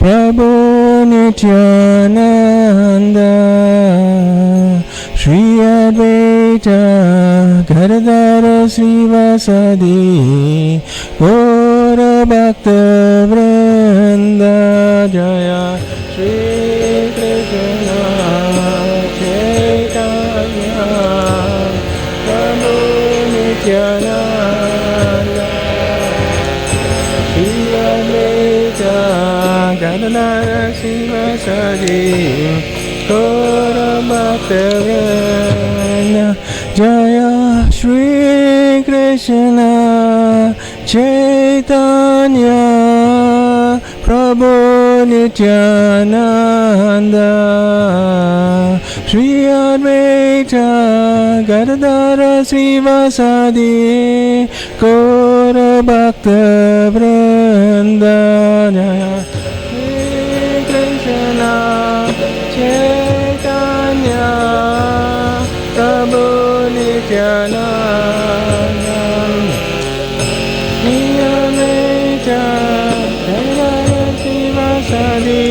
Prabhu Nityananda Shri Advaita Gadadhara Srivasadi Gaura Bhakta Vrinda Jaya Shri Krishna Chaitanya Prabhu Nityananda Shri Advaita Gadadhara Srivasadi Gaura Bhakta Vrinda Jaya Shri Krishna Chaitanya Prabhu Nityananda Shri Advaita Gadadhara Srivasadi Gaura Bhakta Vrinda Jaya Shri Krishna Chaitanya Prabhu Nityananda Shri Advaita Gadadhara Srivasadi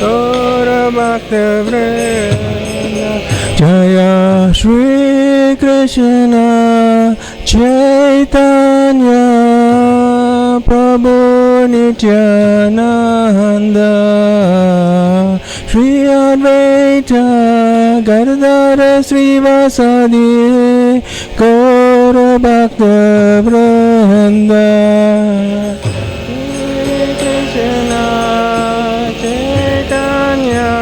Gaura Bhakta Vrinda Jaya Shri Krishna Chaitanya Prabhu Nityananda Shri Advaita Gadadhara Srivasadi Gaura Bhakta Vrinda Shri Krishna Chaitanya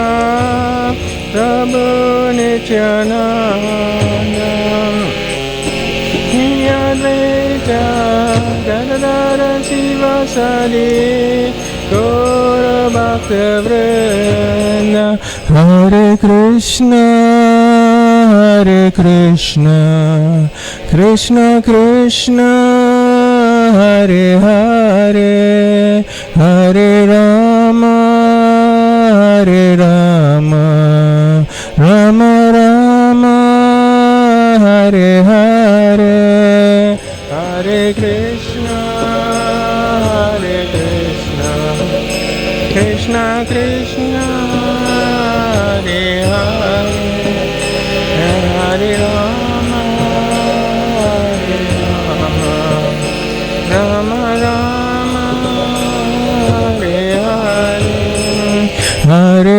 Prabhu Nityananda Shri Advaita Gadadhara Srivasadi Gaura Bhakta Vrinda Hare Krishna Krishna Krishna Hare Hare Hare Rama Rama Rama Hare Hare Hare Krishna Krishna Krishna Hare Hare Hare Rama Rama Rama Hare Hare Hare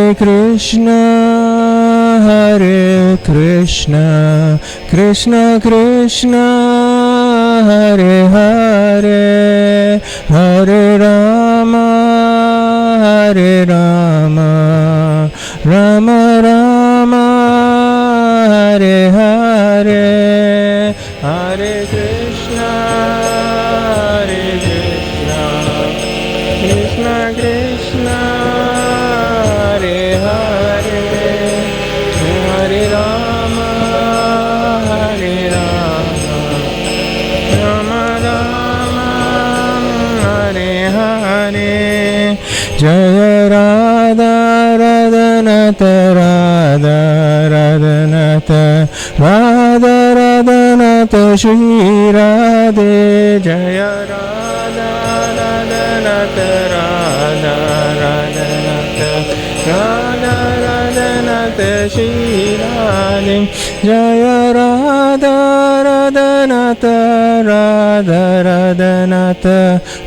Krishna Krishna Krishna Hare Hare Hare Rama Rama Rama Hare Hare Hare Krishna Krishna Krishna Hare Hare Hare Rama Rama Rama Hare Hare Jaya Radha Radhanata Radha Radhanata Radha Radhanata Shri Radhe Jaya Radha Radhanata Radha Radhanata Radha Radhanata Shri Radhe Jaya Radha Radhanata Radha Radhanata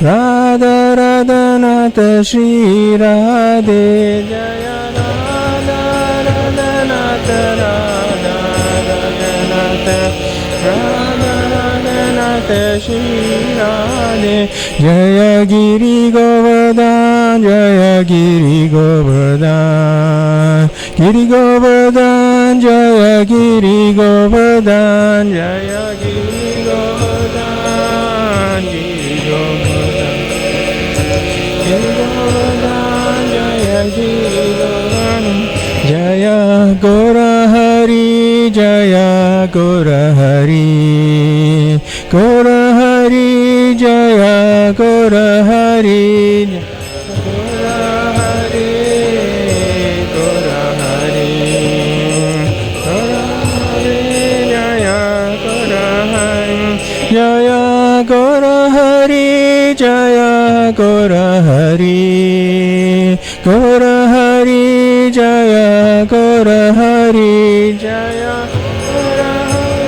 Radha Radhanata Shri Radhe Jaya Radha Radhanata Radha Radhanata Radha Radhanata Shri Radhe Jaya Giri Govardhan Jaya Giri Govardhan Giri Govardhan Jaya Giri Govardhan Jaya Giri Govardhan Giri Govardhan Giri Govardhan Jaya Giri Govardhan Jaya Gaura Hari Jaya Gaura Hari Gaura Hari Jaya Gaura Hari Gaura Hari Gaura Hari Gaura Hari Jaya Gaura Hari Jaya Gaura Hari Jaya Gaura Gora Hari Jaya, Gora Hari Jaya, Gora Hari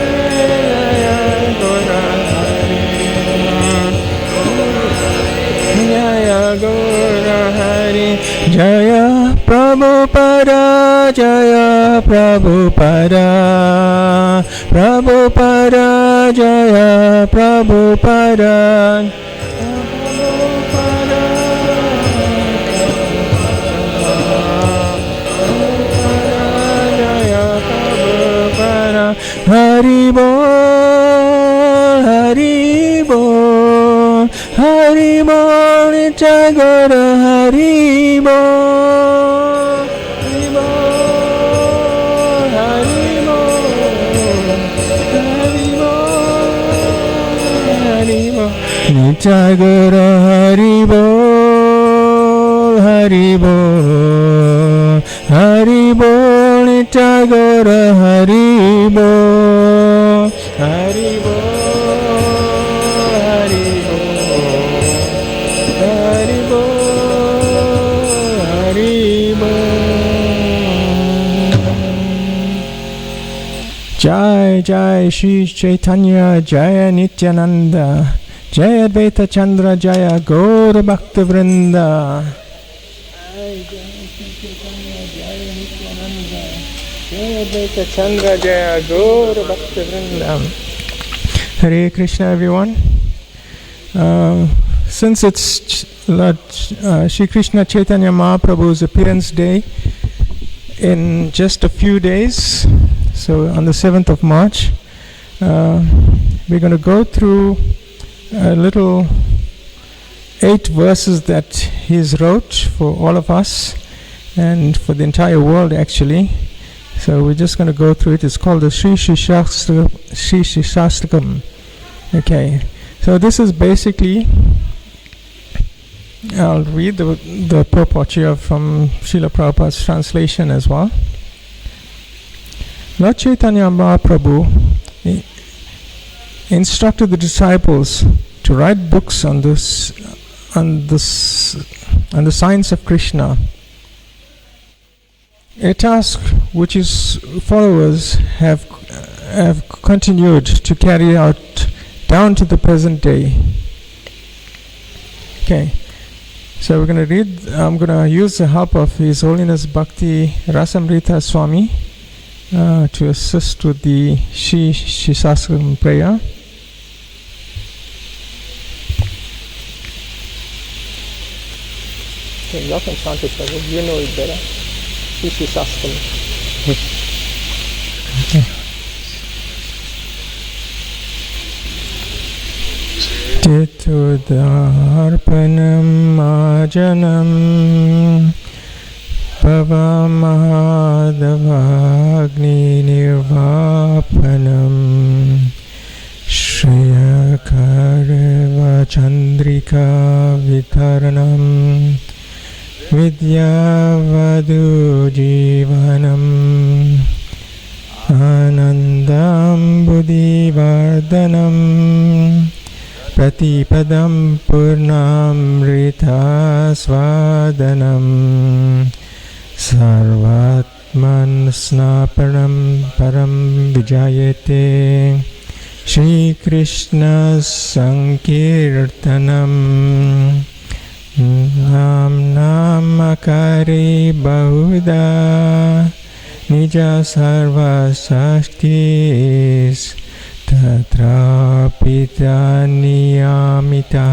Jaya, Gora Hari Jaya, Prabhupada Jaya, Prabhupada, Prabhupada Jaya, Prabhupada, Haribo, Haribo, Haribo, Nitya-Gora Haribo, Haribo, Haribo, Haribo, Haribo, Nitya-Gora Haribo, Haribo, Haribo, Nitya-Gora Haribo, Haribo, Haribo, Haribo, Haribo. Jai Jai Shri Chaitanya Jaya Nityananda Jaya Advaita Chandra Jaya Gaura Bhakta Vrinda. Jai Jai Shri Chaitanya Jaya Nityananda Jaya Advaita Chandra Jaya Gaura Bhakta Vrinda. Hare Krishna, everyone. Since it's Lord Shri Krishna Chaitanya Mahaprabhu's appearance day in just a few days, so on the 7th of March, we're going to go through a little 8 verses that he's wrote for all of us and for the entire world actually. So we're just going to go through it. It's called the Sri Siksastakam. Okay, so this is basically, I'll read the purport here from Srila Prabhupada's translation as well. Lord Chaitanya Mahaprabhu instructed the disciples to write books on the science of Krishna, a task which his followers have continued to carry out down to the present day. Okay, so we're going to read. I'm going to use the help of His Holiness Bhakti Rasamrita Swami to assist with the Sri Siksastakam prayer. Okay, you can chant it, you know it better. Sri Siksastakam. Okay. Titudarpanam ajanam pavamahadavagni nirvapanam shriyakarva chandrika vitaranam vidyavadu jivanam anandam buddhivardhanam Pratipadam Purnamrita Svadanam Sarvatman Snaparam Param Vijayate Shri Krishna Sankirtanam Nam Namakari Bahuda Nija Sarva Sashtis Tatra Pita Niyamita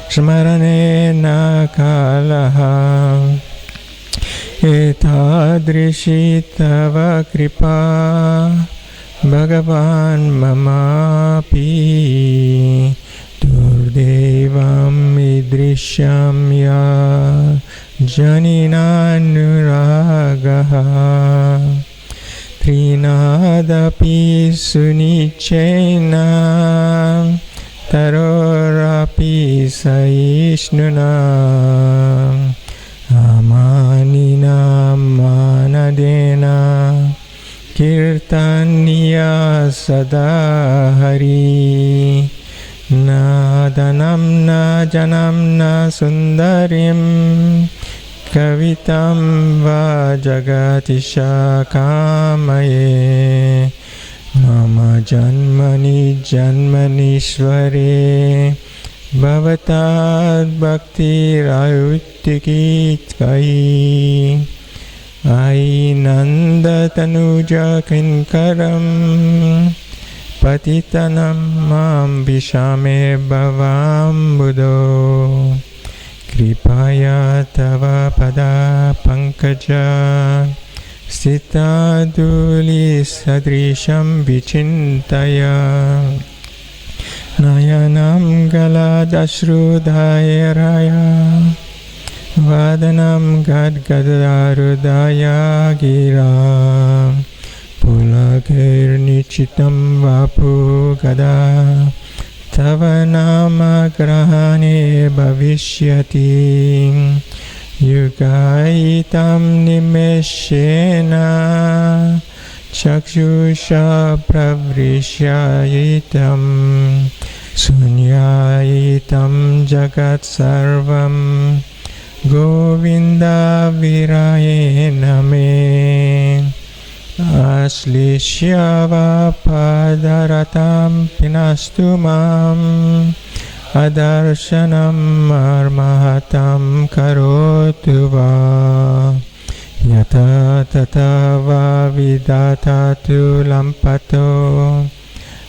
Smarane Nakalaha Etadrishi Tava Kripa Bhagavan Mamapi Durdevam Idrishyam Ya Janinanuragaha Trinadapi sunichena tarorapi saishnuna amanina manadena kirtaniya sadahari nadanam na janam na sundarim kavitam va jagatisha kamaye mama janmani janmanishware bhavatad bhakti rayuttiki kai ai nanda tanuja kinkaram patitanam mam bishame bhavam buddho kripaya tava pada pankaja sita duli sadrisham vichintaya nayanam galadashrudhayaraya vadanam gadgadarudaya gira pulakir nichitam vapu gada tava nama grahane bhavishyati yugaitam nimeshena chakshusha pravrishyayitam sunyayitam jagat sarvam govinda virayena me aslishyava padaratam pinastu mam adarshanam armahatam karotu va yata tata va vidatatu lampato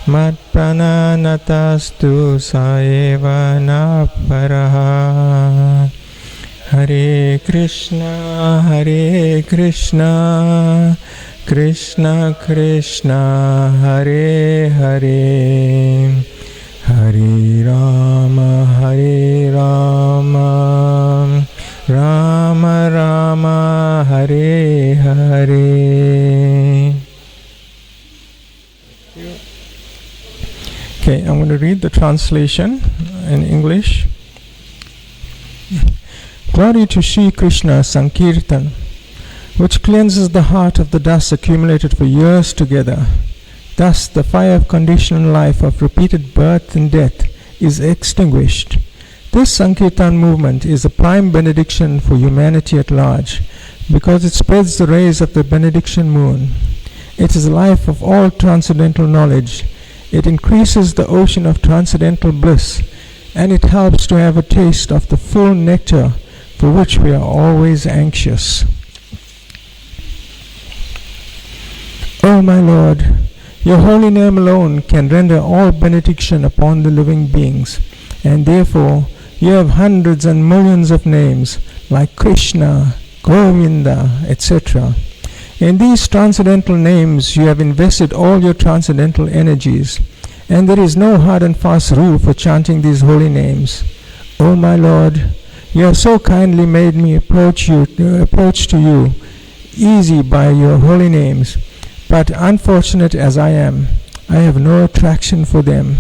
mat prananatastu saeva na paraha Hare Krishna Krishna Krishna Hare Hare Hare Rama Rama Rama Hare Hare. Okay, I'm going to read the translation in English. Glory to Sri Krishna Sankirtan, which cleanses the heart of the dust accumulated for years together. Thus the fire of conditional life of repeated birth and death is extinguished. This Sankirtan movement is a prime benediction for humanity at large, because it spreads the rays of the benediction moon. It is the life of all transcendental knowledge. It increases the ocean of transcendental bliss, and it helps to have a taste of the full nectar for which we are always anxious. O my Lord, your holy name alone can render all benediction upon the living beings, and therefore you have hundreds and millions of names like Krishna, Govinda, etc. In these transcendental names you have invested all your transcendental energies, and there is no hard and fast rule for chanting these holy names. O my Lord, you have so kindly made me approach to you easy by your holy names, but unfortunate as I am, I have no attraction for them.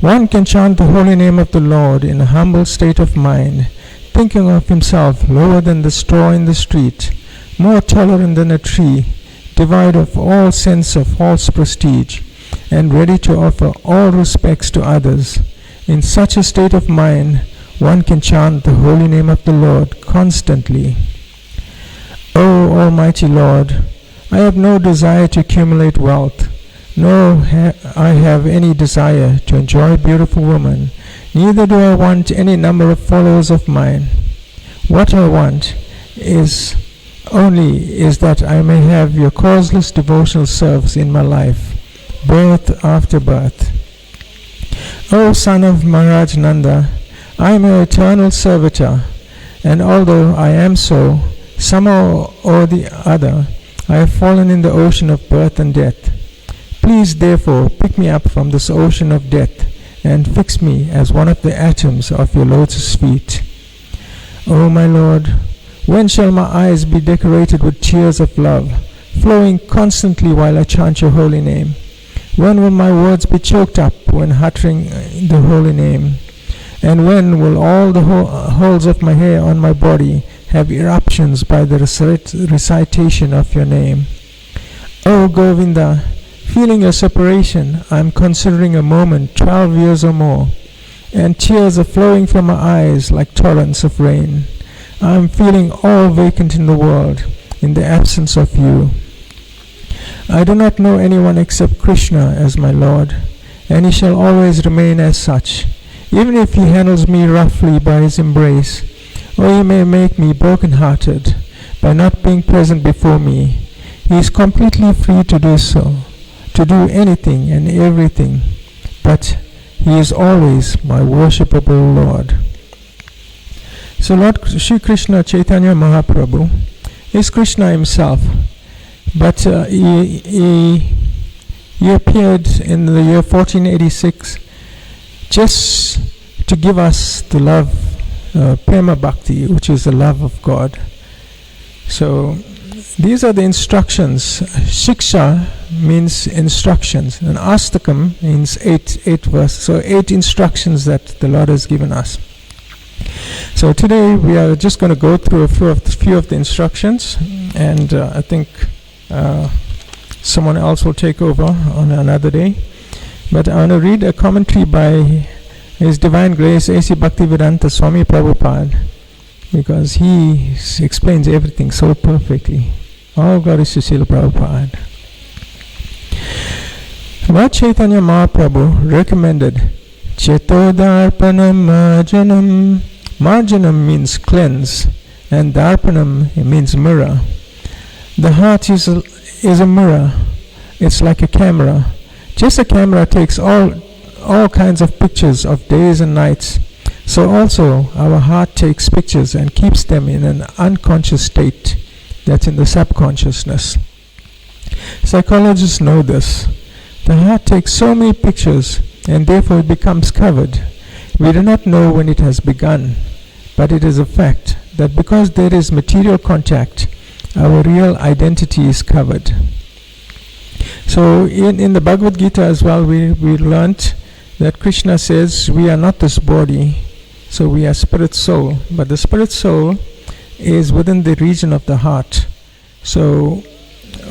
One can chant the holy name of the Lord in a humble state of mind, thinking of himself lower than the straw in the street, more tolerant than a tree, devoid of all sense of false prestige, and ready to offer all respects to others. In such a state of mind, one can chant the holy name of the Lord constantly. O Almighty Lord, I have no desire to accumulate wealth, nor I have any desire to enjoy beautiful women, neither do I want any number of followers of mine. What I want is that I may have your causeless devotional service in my life, birth after birth. O son of Maharaj Nanda, I am your eternal servitor, and although I am so, somehow or the other, I have fallen in the ocean of birth and death. Please therefore pick me up from this ocean of death and fix me as one of the atoms of your lotus feet. O my Lord, when shall my eyes be decorated with tears of love, flowing constantly while I chant your holy name? When will my words be choked up when uttering the holy name? And when will all the holes of my hair on my body have eruptions by the recitation of your name? O Govinda, feeling your separation, I am considering a moment 12 years or more, and tears are flowing from my eyes like torrents of rain. I am feeling all vacant in the world, in the absence of you. I do not know anyone except Krishna as my Lord, and he shall always remain as such, even if he handles me roughly by his embrace, or he may make me broken-hearted by not being present before me. He is completely free to do so, to do anything and everything, but he is always my worshipable Lord. So Lord Sri Krishna Chaitanya Mahaprabhu is Krishna himself, but he appeared in the year 1486 just to give us the love, Prema Bhakti, which is the love of God. So these are the instructions. Shiksha means instructions, and Astakam means eight verses. So 8 instructions that the Lord has given us. So today we are just going to go through a few of the instructions, and I think someone else will take over on another day. But I want to read a commentary by His Divine Grace A.C. Bhaktivedanta Swami Prabhupada, because he explains everything so perfectly. All glory to Srila Prabhupada. Lord Chaitanya Mahaprabhu recommended Chetodarpanam Marjanam. Marjanam means cleanse, and Darpanam means mirror. The heart is a mirror. It's like a camera. Just a camera takes all kinds of pictures of days and nights. So also our heart takes pictures and keeps them in an unconscious state that's in the subconsciousness. Psychologists know this. The heart takes so many pictures and therefore it becomes covered. We do not know when it has begun, but it is a fact that because there is material contact, our real identity is covered. So in the Bhagavad Gita as well, we learnt that Krishna says we are not this body, so we are spirit soul, but the spirit soul is within the region of the heart. So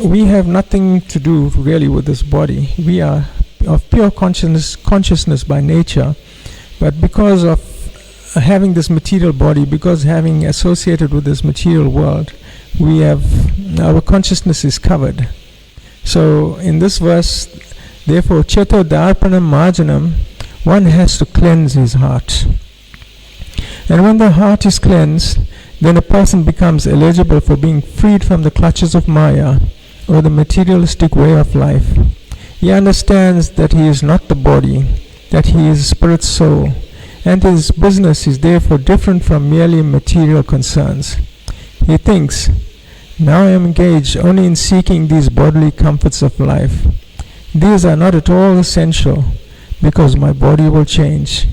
we have nothing to do really with this body. We are of pure consciousness by nature, but because of having this material body, because having associated with this material world, our consciousness is covered. So in this verse, therefore, Cheto Darpanam Marjanam, one has to cleanse his heart. And when the heart is cleansed, then a person becomes eligible for being freed from the clutches of Maya, or the materialistic way of life. He understands that he is not the body, that he is spirit soul, and his business is therefore different from merely material concerns. He thinks, now I am engaged only in seeking these bodily comforts of life. These are not at all essential, because my body will change.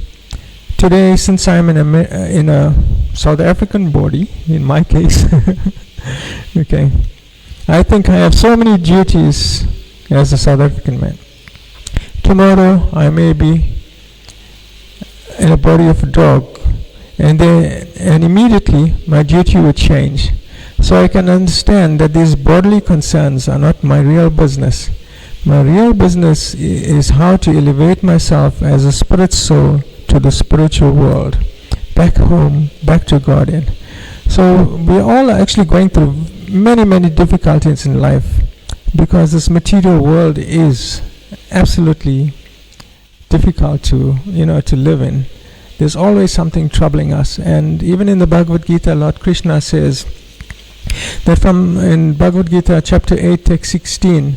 Today, since I am in a South African body, in my case, okay, I think I have so many duties as a South African man. Tomorrow I may be in a body of a dog, and immediately my duty will change. So I can understand that these bodily concerns are not my real business. My real business is how to elevate myself as a spirit soul to the spiritual world, back home, back to Godhead. So we all are actually going through many difficulties in life, because this material world is absolutely difficult to live in. There's always something troubling us, and even in the Bhagavad Gita, Lord Krishna says that in Bhagavad Gita chapter 8 text 16,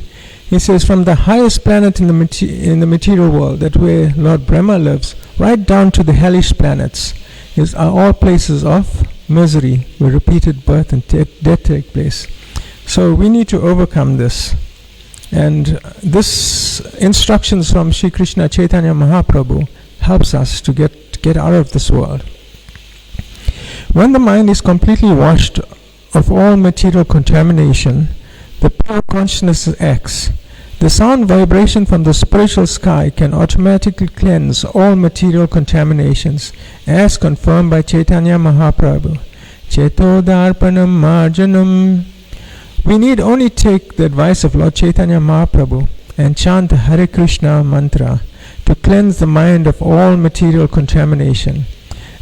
he says, from the highest planet in the material world, that where Lord Brahma lives, right down to the hellish planets, are all places of misery, where repeated birth and death take place. So we need to overcome this. And this instructions from Sri Krishna Chaitanya Mahaprabhu helps us to get out of this world. When the mind is completely washed of all material contamination, the pure consciousness acts. The sound vibration from the spiritual sky can automatically cleanse all material contaminations, as confirmed by Chaitanya Mahaprabhu. Cheto Darpanam Marjanam. We need only take the advice of Lord Chaitanya Mahaprabhu and chant the Hare Krishna mantra to cleanse the mind of all material contamination.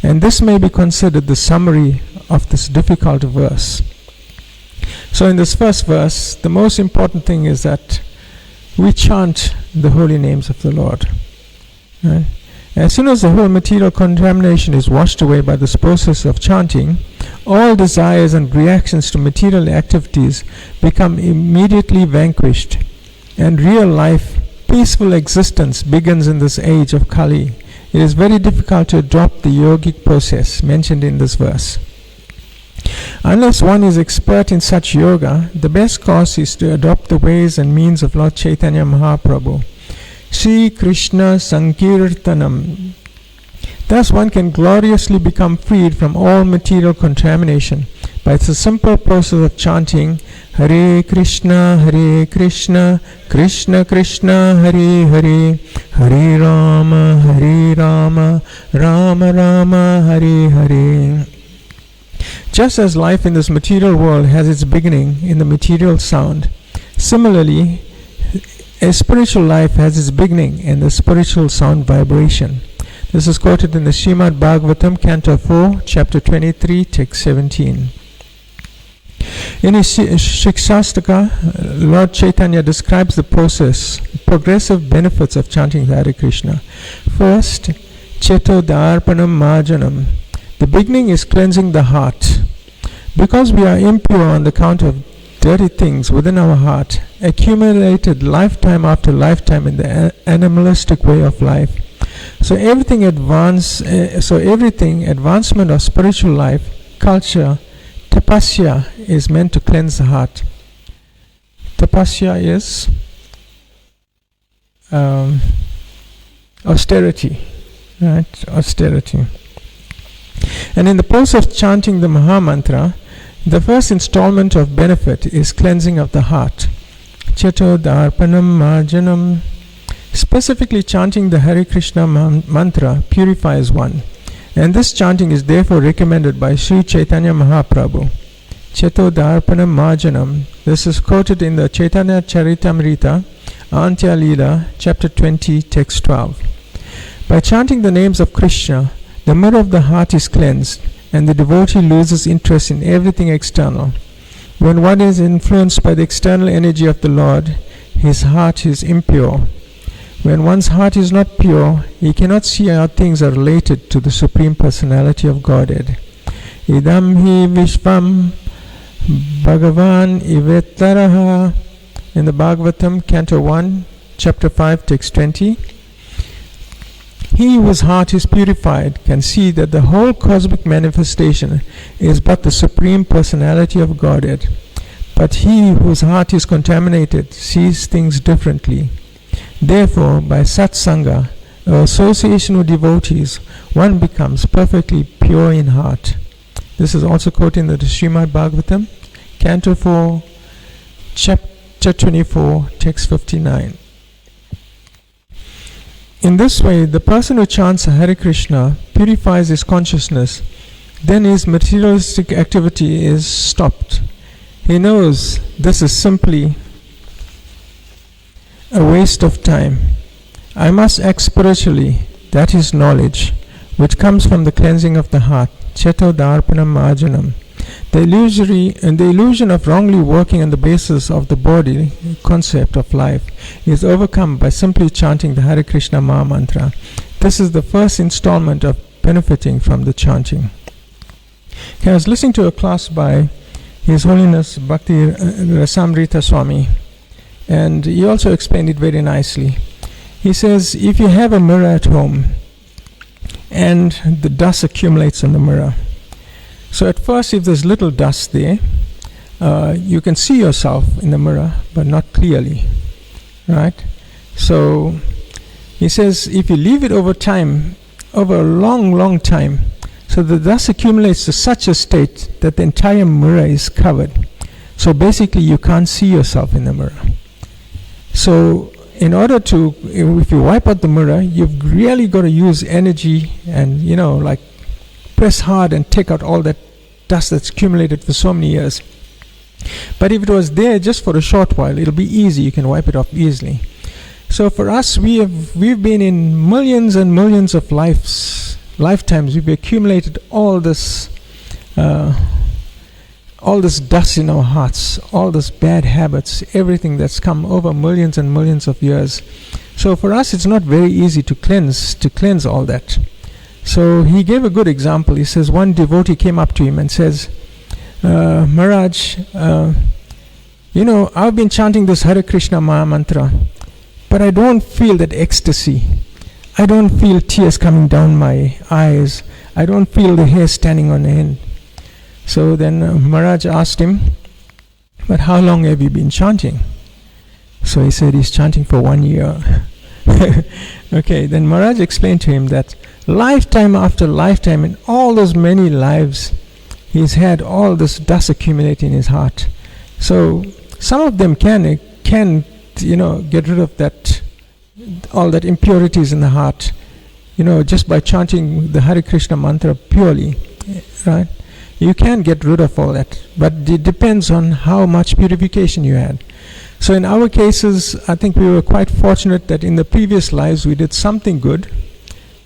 And this may be considered the summary of this difficult verse. So in this first verse, the most important thing is that we chant the holy names of the Lord. Right? As soon as the whole material contamination is washed away by this process of chanting, all desires and reactions to material activities become immediately vanquished, and real life, peaceful existence begins in this age of Kali. It is very difficult to adopt the yogic process mentioned in this verse. Unless one is expert in such yoga, the best course is to adopt the ways and means of Lord Chaitanya Mahaprabhu. Sri Krishna Sankirtanam. Thus one can gloriously become freed from all material contamination by the simple process of chanting Hare Krishna, Krishna Krishna, Hare Hare, Hare Rama, Rama Rama, Hare Hare. Just as life in this material world has its beginning in the material sound, similarly, a spiritual life has its beginning in the spiritual sound vibration. This is quoted in the Srimad Bhagavatam, Canto 4, Chapter 23, Text 17. In his Siksastakam, Lord Chaitanya describes the progressive benefits of chanting Hare Krishna. First, Cheto Darpanam Marjanam. The beginning is cleansing the heart. Because we are impure on the count of dirty things within our heart, accumulated lifetime after lifetime in the animalistic way of life. So everything advancement of spiritual life, culture, tapasya is meant to cleanse the heart. Tapasya is austerity, right? Austerity. And in the process of chanting the Maha Mantra, the first installment of benefit is cleansing of the heart. Cheto Darpanam Marjanam. Specifically, chanting the Hare Krishna mantra purifies one, and this chanting is therefore recommended by Sri Chaitanya Mahaprabhu. Cheto Darpanam Marjanam. This is quoted in the Chaitanya Charitamrita, Antya Leela, Chapter 20, Text 12. By chanting the names of Krishna, the mirror of the heart is cleansed, and the devotee loses interest in everything external. When one is influenced by the external energy of the Lord, his heart is impure. When one's heart is not pure, he cannot see how things are related to the Supreme Personality of Godhead. Idam hi Vishvam Bhagavan Ivetaraha. In the Bhagavatam, Canto 1, Chapter 5, Text 20. He whose heart is purified can see that the whole cosmic manifestation is but the Supreme Personality of Godhead. But he whose heart is contaminated sees things differently. Therefore, by satsanga, or association with devotees, one becomes perfectly pure in heart. This is also quoted in the Srimad Bhagavatam, Canto 4, Chapter 24, Text 59. In this way, the person who chants Hare Krishna purifies his consciousness. Then his materialistic activity is stopped. He knows this is simply a waste of time. I must act spiritually. That is knowledge, which comes from the cleansing of the heart. Cheto Darpanam Marjanam. The illusion of wrongly working on the basis of the body concept of life is overcome by simply chanting the Hare Krishna Maha Mantra. This is the first installment of benefiting from the chanting. I was listening to a class by His Holiness Bhakti Rasamrita Swami, and he also explained it very nicely. He says, if you have a mirror at home and the dust accumulates on the mirror, so at first, if there's little dust there, you can see yourself in the mirror, but not clearly, right? So he says, if you leave it over time, over a long time, so the dust accumulates to such a state that the entire mirror is covered. So basically, you can't see yourself in the mirror. So in order to, if you wipe out the mirror, you've really got to use energy and, like press hard and take out all that dust that's accumulated for so many years. But if it was there just for a short while, it'll be easy. You can wipe it off easily. So for us, we've been in millions and millions of lifetimes. We've accumulated all this uh, all this dust in our hearts, all those bad habits, everything that's come over millions and millions of years. So for us, it's not very easy to cleanse all that. So he gave a good example. He says one devotee came up to him and says, Maharaj, I've been chanting this Hare Krishna Maha Mantra, but I don't feel that ecstasy. I don't feel tears coming down my eyes. I don't feel the hair standing on the head. So then Maharaj asked him, but how long have you been chanting? So he said he's chanting for 1 year. Okay, then Maharaj explained to him that lifetime after lifetime, in all those many lives, he's had all this dust accumulate in his heart. So some of them can get rid of that, all that impurities in the heart, just by chanting the Hare Krishna mantra purely, right? You can get rid of all that, but it depends on how much purification you had. So in our cases, I think we were quite fortunate that in the previous lives we did something good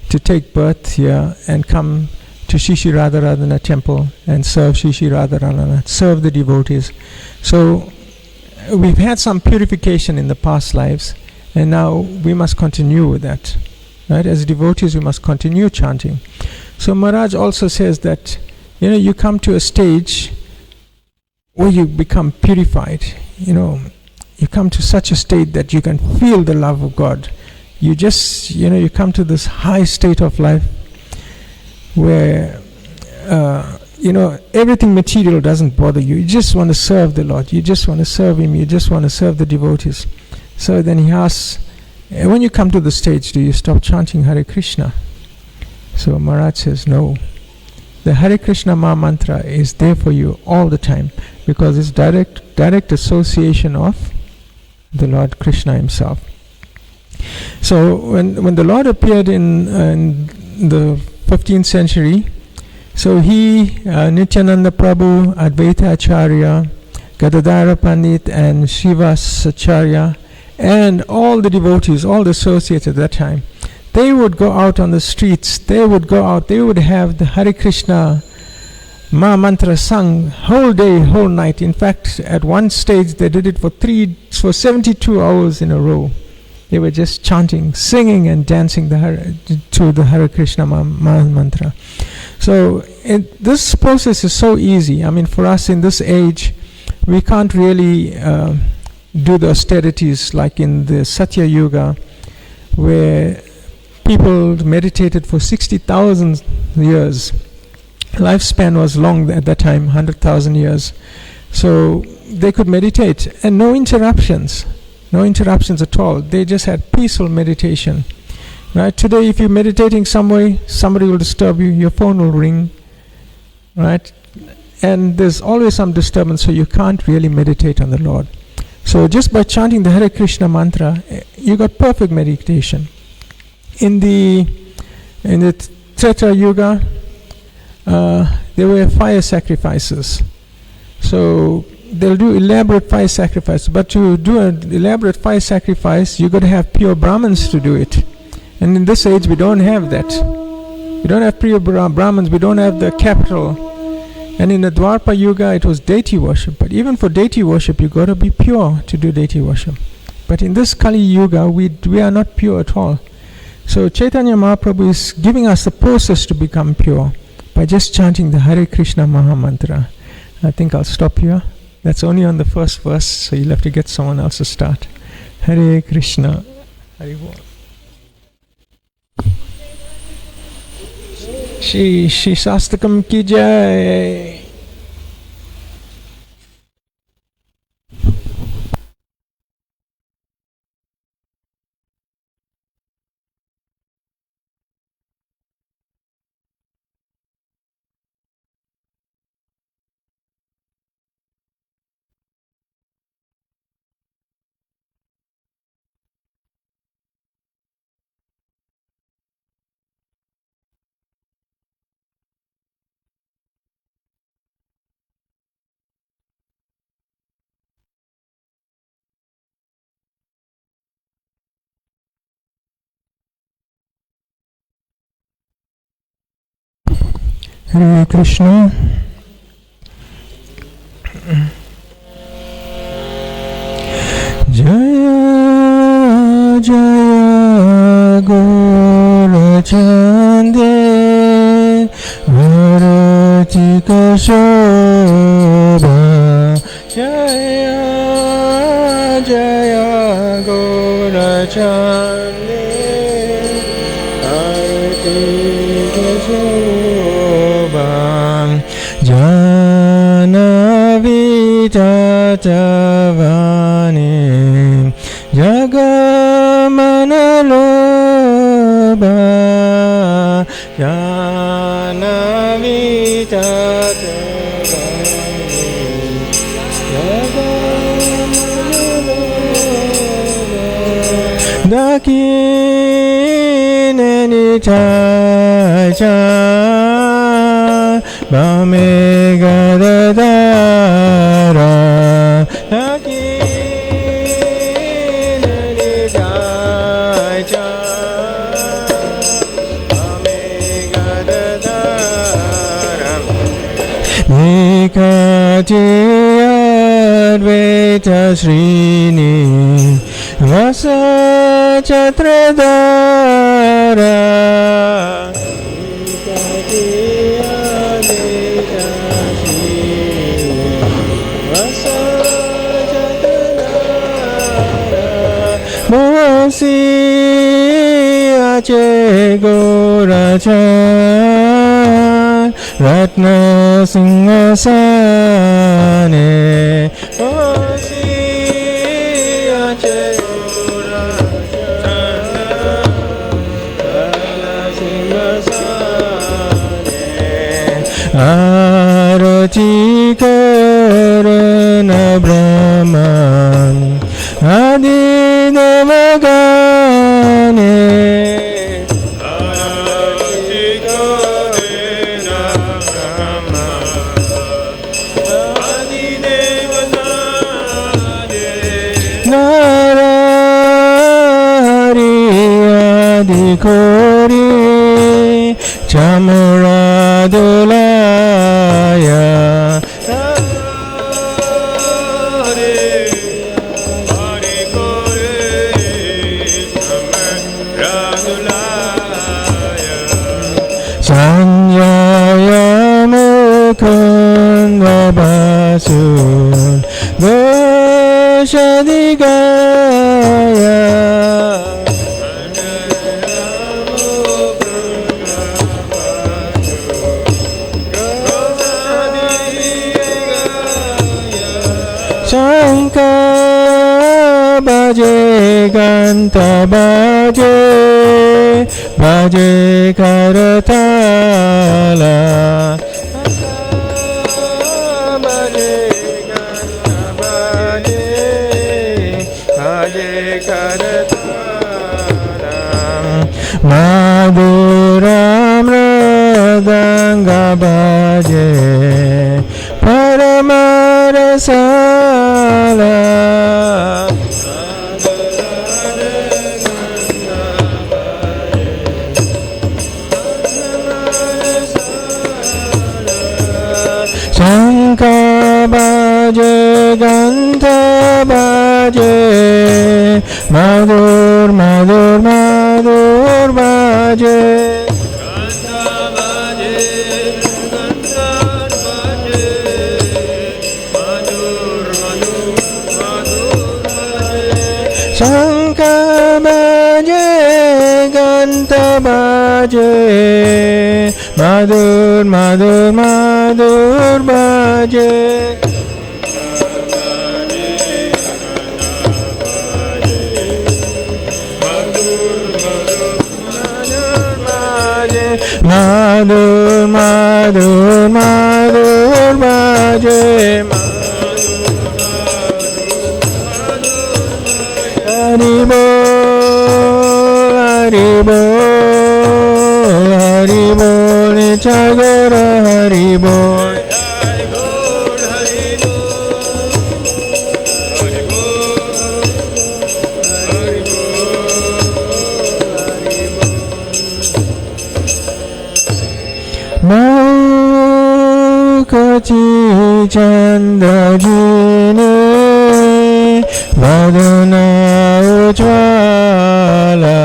to take birth here and come to Sri Sri Radharadhana temple and serve Sri Sri Radharadhana, serve the devotees. So we've had some purification in the past lives, and now we must continue with that. Right? As devotees, we must continue chanting. So Maharaj also says that you come to a stage where you become purified. You come to such a state that you can feel the love of God. You just, you come to this high state of life where, everything material doesn't bother you. You just want to serve the Lord. You just want to serve Him. You just want to serve the devotees. So then he asks, when you come to the stage, do you stop chanting Hare Krishna? So Maharaj says, no. The Hare Krishna Maha Mantra is there for you all the time, because it's direct association of the Lord Krishna Himself. So when the Lord appeared in the 15th century, so he, Nityananda Prabhu, Advaita Acharya, Gadadhara Pandit, and Srivasacharya, and all the devotees, all the associates at that time, they would go out on the streets, they would have the Hare Krishna Maha Mantra sung whole day, whole night. In fact, at one stage they did it for 72 hours in a row. They were just chanting, singing and dancing to the Hare Krishna Maha Mantra. So this process is so easy. I mean, for us in this age, we can't really do the austerities like in the Satya Yuga, where people meditated for 60,000 years. Lifespan was long at that time, 100,000 years. So they could meditate and no interruptions at all. They just had peaceful meditation. Right? Today, if you're meditating somewhere, somebody will disturb you, your phone will ring, right? And there's always some disturbance, so you can't really meditate on the Lord. So just by chanting the Hare Krishna mantra, you got perfect meditation. In the Treta Yuga, there were fire sacrifices. So they'll do elaborate fire sacrifice. But to do an elaborate fire sacrifice, you've got to have pure Brahmins to do it. And in this age, we don't have that. We don't have pure Brahmins. We don't have the capital. And in the Dwapara Yuga, it was deity worship. But even for deity worship, you've got to be pure to do deity worship. But in this Kali Yuga, we are not pure at all. So Chaitanya Mahaprabhu is giving us the process to become pure by just chanting the Hare Krishna Maha Mantra. I think I'll stop here. That's only on the first verse, so you'll have to get someone else to start. Hare Krishna. Hare Bol. Sri Siksastakam ki jai. Hare Krishna. Shobha Jaya Jaya Gaurachandi Artika Shobha Janavitatavani Jagamanaloba Dakinenitai Bamegadadara Dakinenitai Bamegadadara Nikati Advaita Srini Vasa Chatradara Mosi Ache Gorachan Ratna Singhasane Mosi Ache Arati Karana Brahman Adi Devagane Arati Karana Brahman Adi Devagane Narari Adi Kori Chamuradulaya Sanyaya Mukunda Basun Veshadigaya Shanka Bhaje Ganta Bhaje Bhaje Karatala Bhaje Ganta Bhaje Bhaje Karatala Madhuram Radanga Bhaje Paramarasala Shanka Bhaje Gantha Bhaje Madhur Madhur Madhur Bhaje Shanka Bhaje Gantha Bhaje Madhur Madhur Madhur Bhaje Madhur Madhur Madhur Bhaje Haribo Haribo Haribo Nichagara Haribo Maukati Chandajini Vadana Ujvala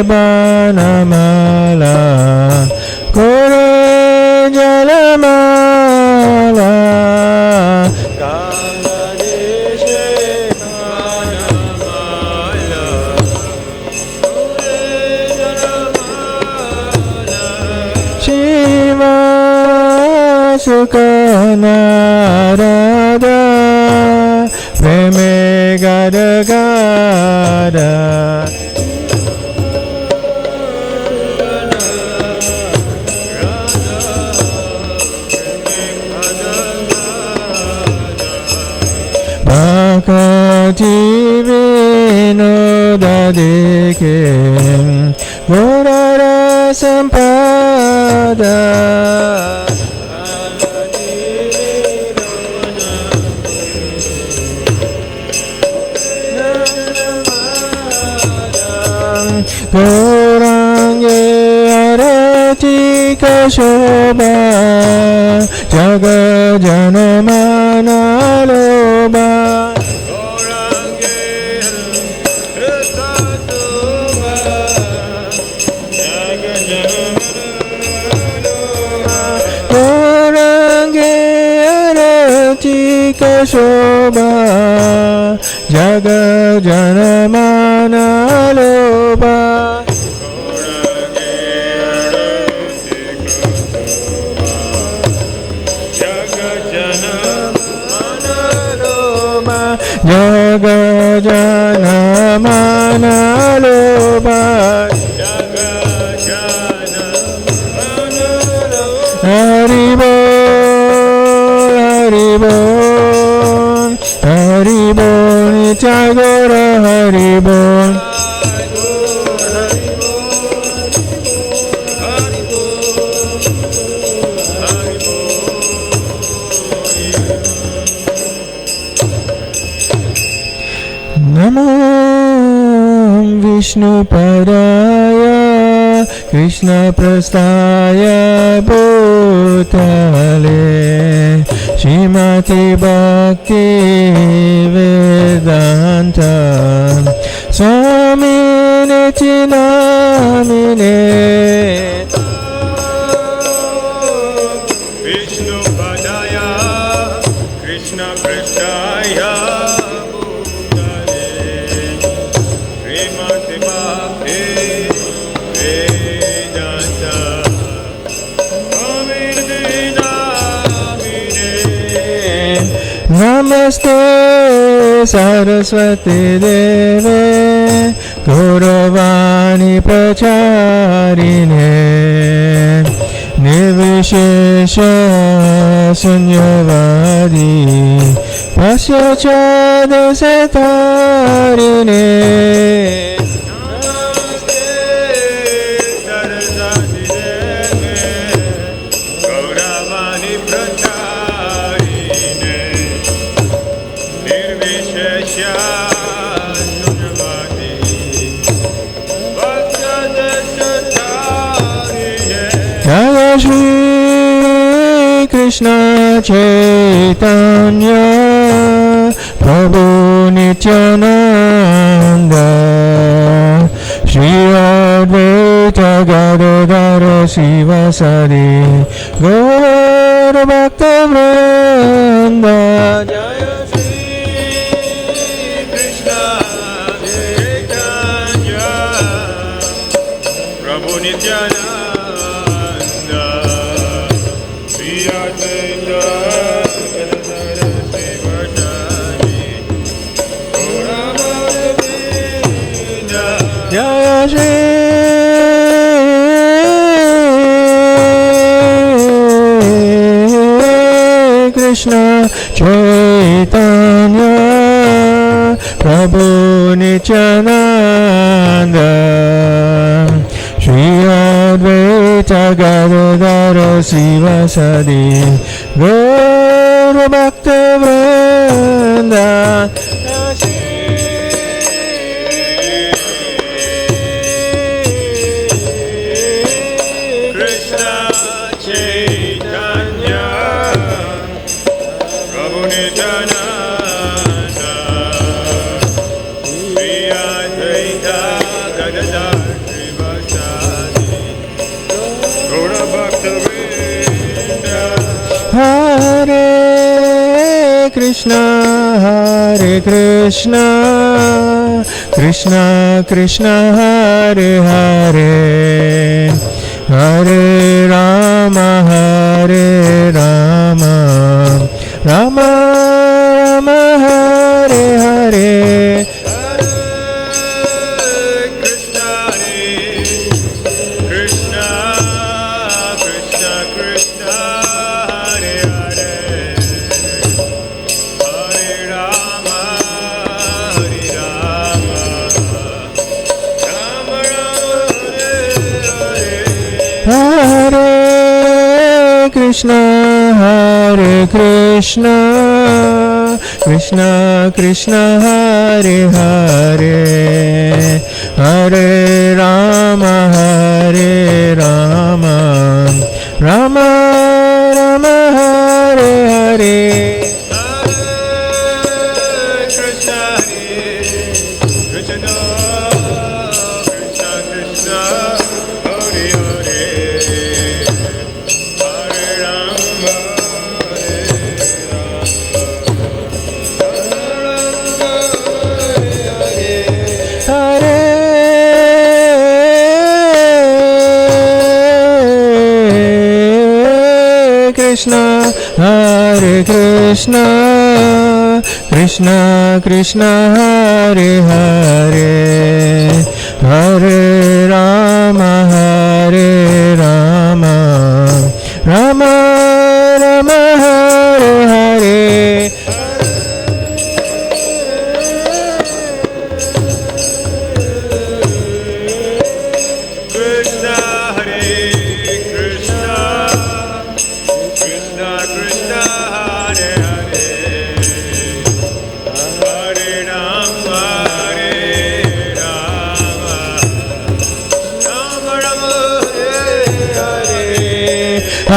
Banamala Kore Jalamala Gangladeshe Banamala Kore Jalamala Shiva Sukhanarada Preme Gada Gada Bhakti Vinoda Deke Murara Sampada Gaurange Arati Kashoba Jaga Janamana Loba Gaurange Kashoba Jaga Janamana Loba Gaurange Arati Kashoba Jaga Janamana Loba Jaga Janamana Loba Jaga Janamana Loba Haribol Haribol Nityagora Haribol Namo Vishnu Padaya Krishna Prastaya Bhutale Shrimati Bhakti Vedanta Swamine Namine Vishnu Padaya Krishna Prastaya Namaste Saraswati Deve Gauravani Pracharine Nirvishesha Sunyavadi Pasyacha Dasatarine Namaste Saraswati Deve Gauravani Pracharine Jaya Shri Krishna Chaitanya Prabhu Nityananda Shri Advaita Gadadhara Sivasadi Gaur Bhakta Vrinda Jaya Shri Krishna Chaitanya Prabhu Nityananda Jaya Shri Krishna Chaitanya Prabhu Nityananda Shri Advaita Gadadhara Sivasadi Gaur Bhakta Vrinda Hare Krishna, Hare Krishna, Krishna Krishna, Hare Hare, Hare Rama, Hare Rama, Rama Rama, Hare Hare. Hare Krishna, Hare Krishna, Krishna Krishna, Hare Hare, Hare Rama, Hare Rama, Rama Rama, Hare Hare. Krishna, Hare Krishna, Krishna Krishna, Hare Hare, Hare Rama, Hare Rama, Rama Rama, Hare Hare.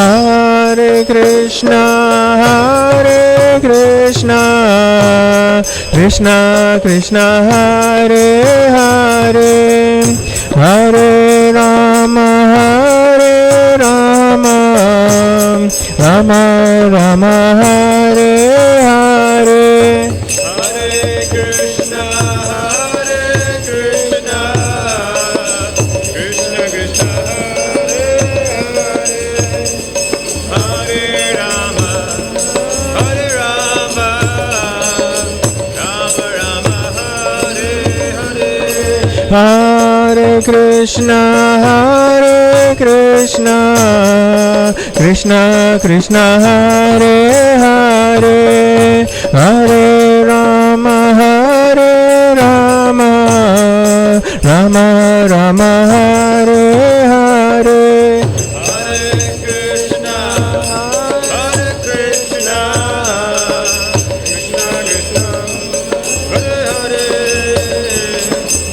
Hare Krishna, Hare Krishna, Krishna Krishna, Hare Hare, Hare Rama, Hare Rama, Rama Rama, Hare Hare. Hare Krishna, Hare Krishna, Krishna Krishna, Hare Krishna, Hare Krishna, Krishna Krishna, Hare Hare, Hare Rama, Hare Rama, Rama Rama, Hare Hare. Hare Krishna, Hare Krishna, Krishna Krishna, Hare Hare.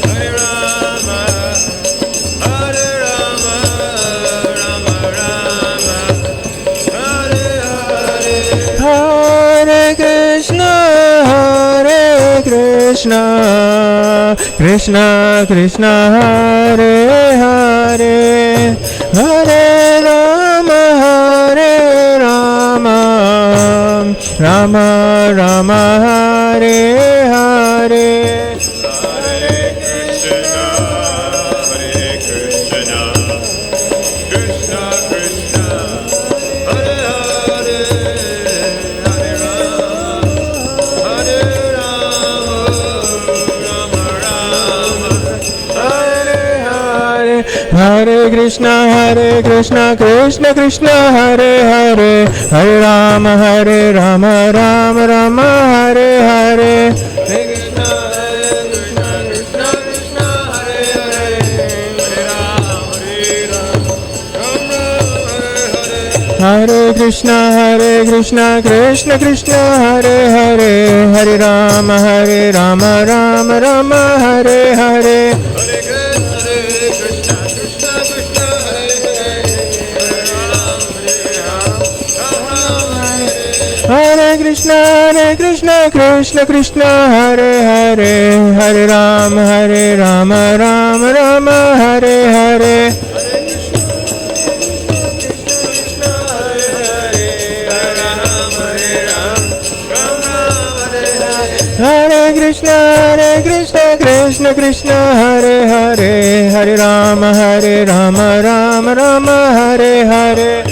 Krishna, Krishna Krishna, Hare Hare, Hare Rama, Hare Rama, Rama Rama, Hare Hare. Hare Krishna, Hare Krishna, Krishna Krishna, Hare Hare, Hare Hare Krishna, Hare Krishna, Krishna Krishna, Hare Hare, Hare Rama, Hare Rama, Rama Rama, Hare Hare. Hare Krishna, Hare Krishna, Krishna Krishna, Hare Hare, Hare Rama, Hare Rama, Rama Hare Hare. Hare Krishna, Hare Krishna, Krishna Krishna, Hare Hare, Hare Rama, Hare Rama, Rama Rama, Hare Hare. Hare Krishna, Krishna Krishna, Hare Hare, Hare Rama, Rama Rama, Hare Hare. Hare Krishna, Krishna Krishna, Hare Hare, Hare Rama, Krishna Krishna Krishna Hare Hare Hare Rama Rama Rama Hare Hare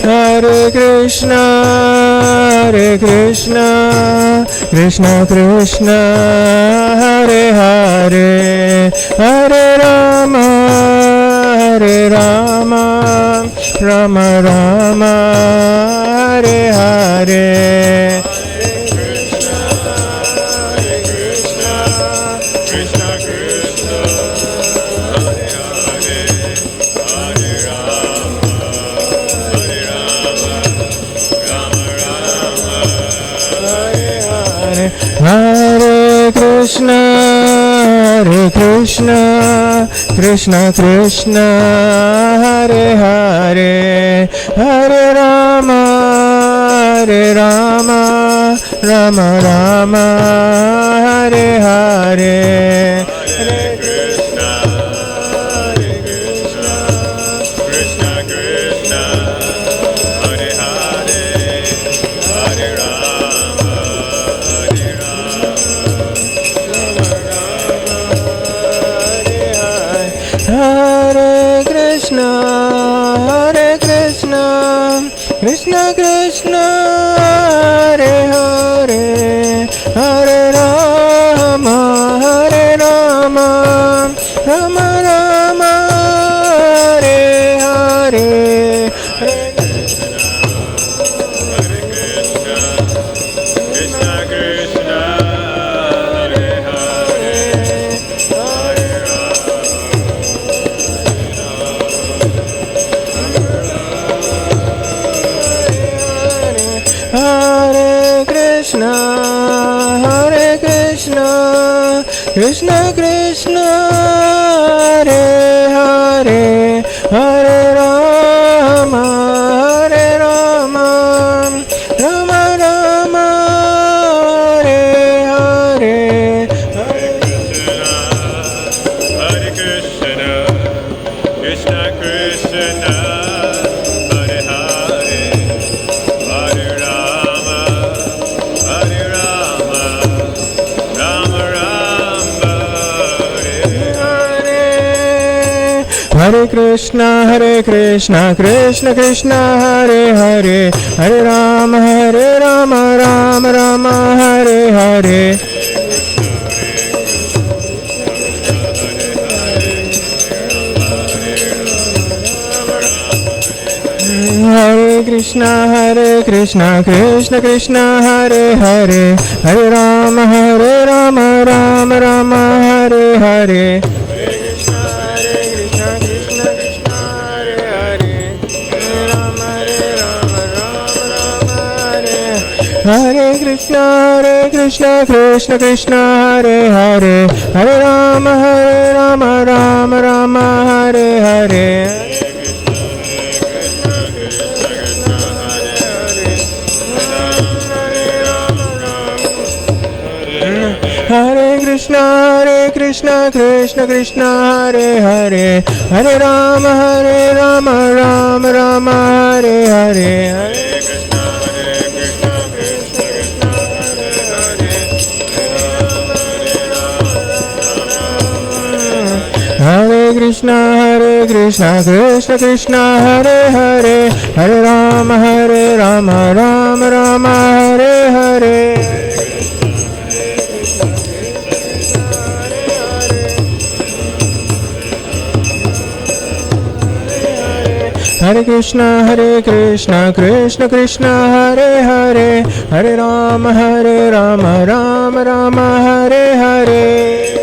Hare Krishna Krishna Krishna Hare Hare Hare Rama Rama Rama Hare Hare Hare Krishna Krishna Krishna Hare Hare Hare Rama Rama Rama Hare Hare Hare Krishna Krishna Krishna Hare Hare Hare Rama Hare Krishna Krishna Krishna Hare Hare Hare Rama Rama Rama Hare Hare Hare Krishna Krishna Hare Hare Hare Krishna Krishna Krishna Hare Hare Hare Rama Rama Rama Hare Hare Hare Krishna Krishna Krishna Hare Hare Hare Rama Rama Rama Hare Krishna Krishna Krishna Hare Hare Hare Rama Rama Hare Hare Hare Krishna Krishna Krishna Hare Hare Hare Rama Rama Hare Hare Hare Krishna Krishna Krishna Hare Hare Hare Rama Rama Hare Hare Hare Krishna Krishna Krishna Hare Hare Hare Rama Rama Hare Hare Hare Krishna Krishna Krishna Hare Hare Hare Rama Rama Hare Hare Hare Krishna Krishna Krishna Hare Hare Hare Rama Rama Hare Hare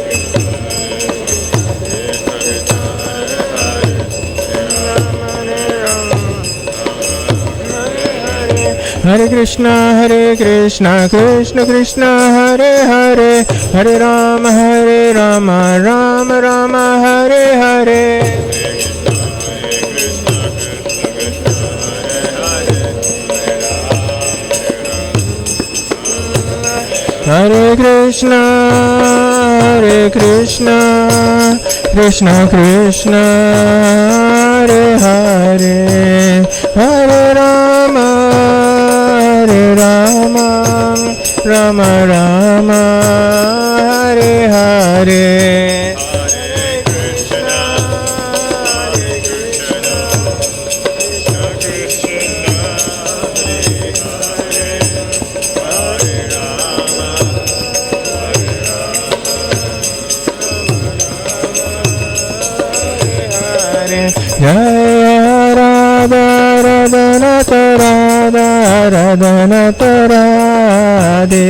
Hare Krishna Krishna Krishna Hare Hare Hare Rama Rama Hare Hare Hare Krishna Krishna Krishna Hare Hare, Hare Rama, Rama Rama, Hare Hare. Jaya Radha Radhanata Radha Radhanata Radhe.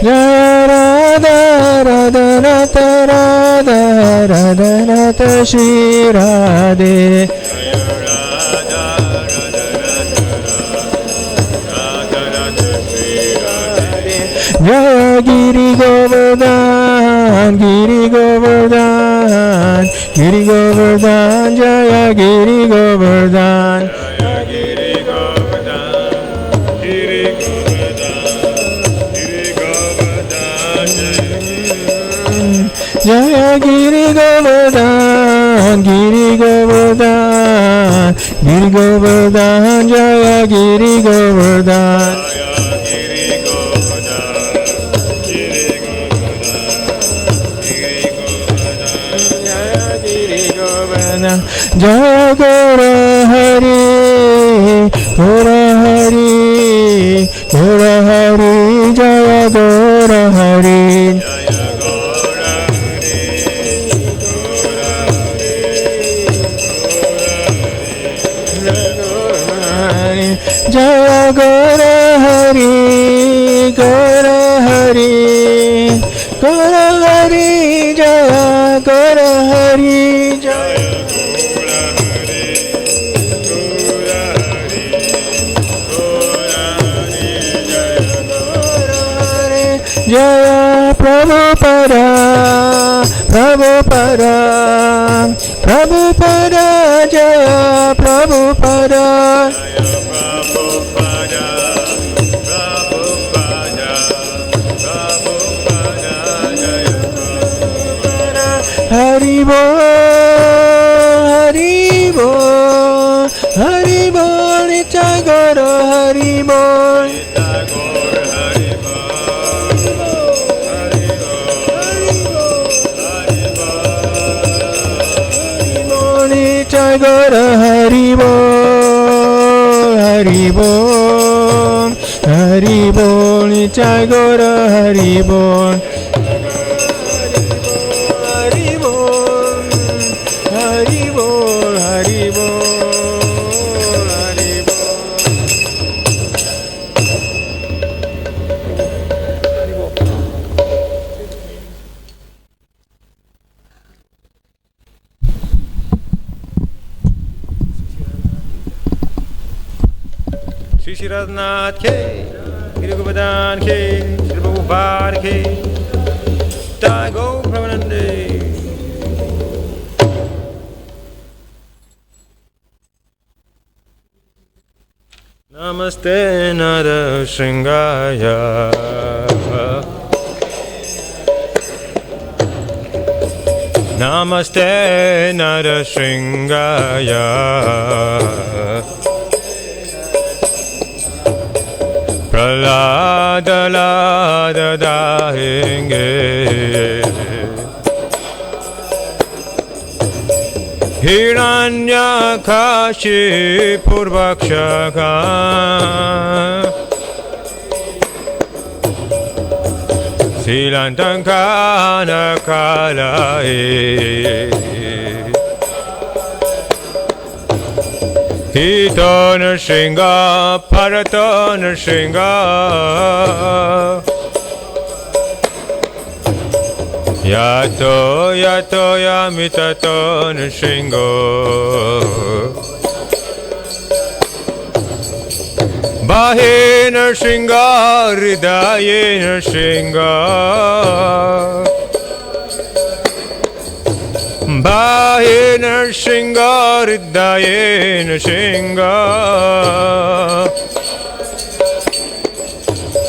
Jaya Radha Radhanata Radha Radhanata Shri Radhe. Jaya Giri Govardhan, Giri Govardhan, Giri Govardhan, Jaya Giri Govardhan. Giri Govardhan, Giri Govardhan, Giri Govardhan, Jaya Giri Govardhan, Giri Govardhan, Giri Govardhan, Jaya Giri Govardhan. Jaya Gora Hari, Gora Hari, Gora Hari, Jaya Gora Hari. Jaya Gora Hari, Gora Hari, Gora Hari, Jaya Gora Hari, Jaya. Jaya Prabhupada, Prabhupada, Prabhupada, Jaya Prabhupada. Haribo, Haribo, Haribo, Nitai Goro Haribo. Nitai Goro Haribo, Haribo, Haribo, Nitai Goro Haribo. Sri Radhanath Ke, Giri Govardhan Ke, Sri Prabhupada Ke, Jai Go Pramanande. Namaste Nara Shringaya. Namaste Nara Shringaya. Pralada Lada Dahenge Hiranya Kashi Purvakshaka Silantankana Kalae Hito Nrsinga, Parato Nrsinga Yato Yato Yamitato Nrsingo Bahe Nrsinga, Hridaye Nrsinga Bahe Nrsinga, Hridaye Nrsinga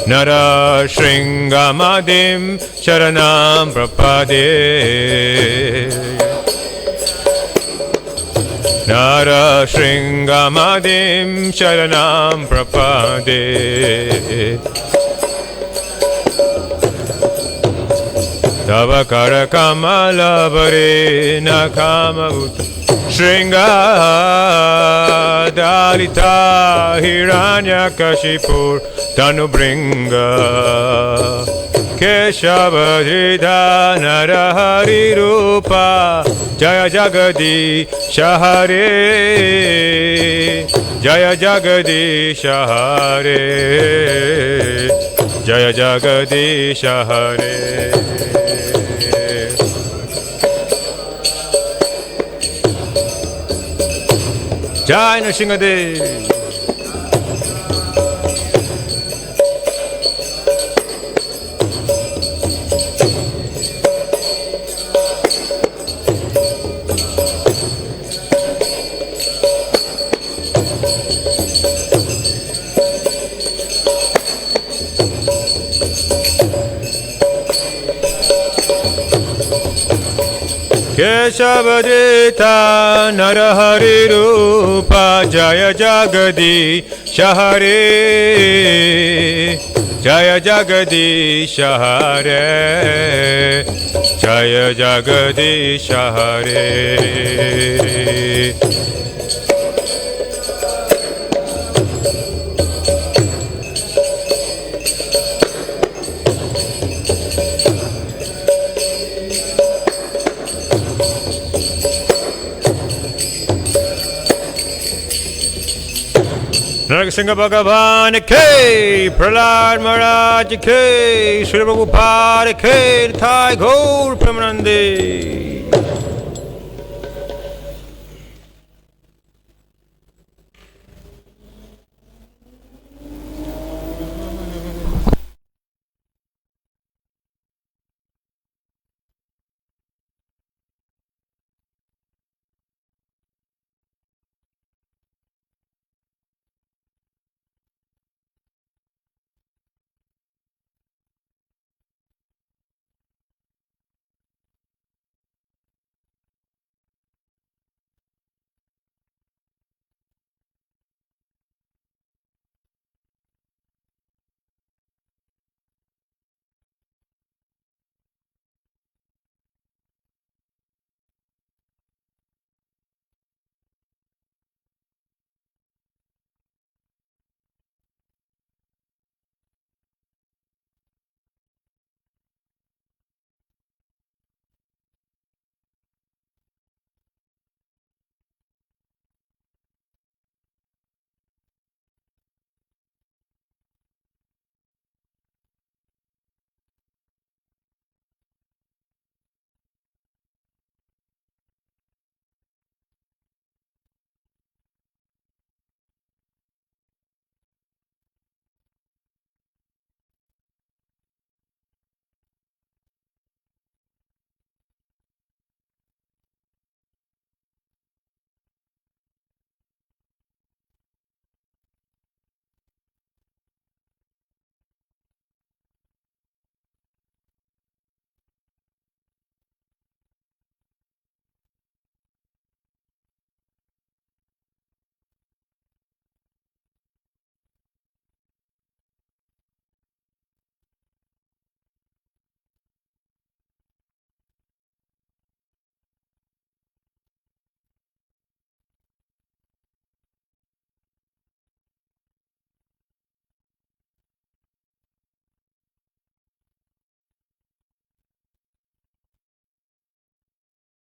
Nara Shringamadim Sharanam Prapade Nara Shringamadim Sharanam Prapade Tava Karakamala Varena Kamavut Shringa Dalita Hiranyakashipur Tanubringa Keshavadrida Narahari Rupa Jaya Jagadi Shahare Jaya Jagadi Shahare Jaya Jagadi Shahare Jai Nrsimhadev. Keshavadrita Narahari Rupa Jaya Jagadi Shahare Jaya Jagadi Shahare Jaya Jagadi Shahare Narasimha Bhagavan Ke, Prahlad Maharaj Ke, Srila Prabhupada Ke, Thai Gaur Premanande.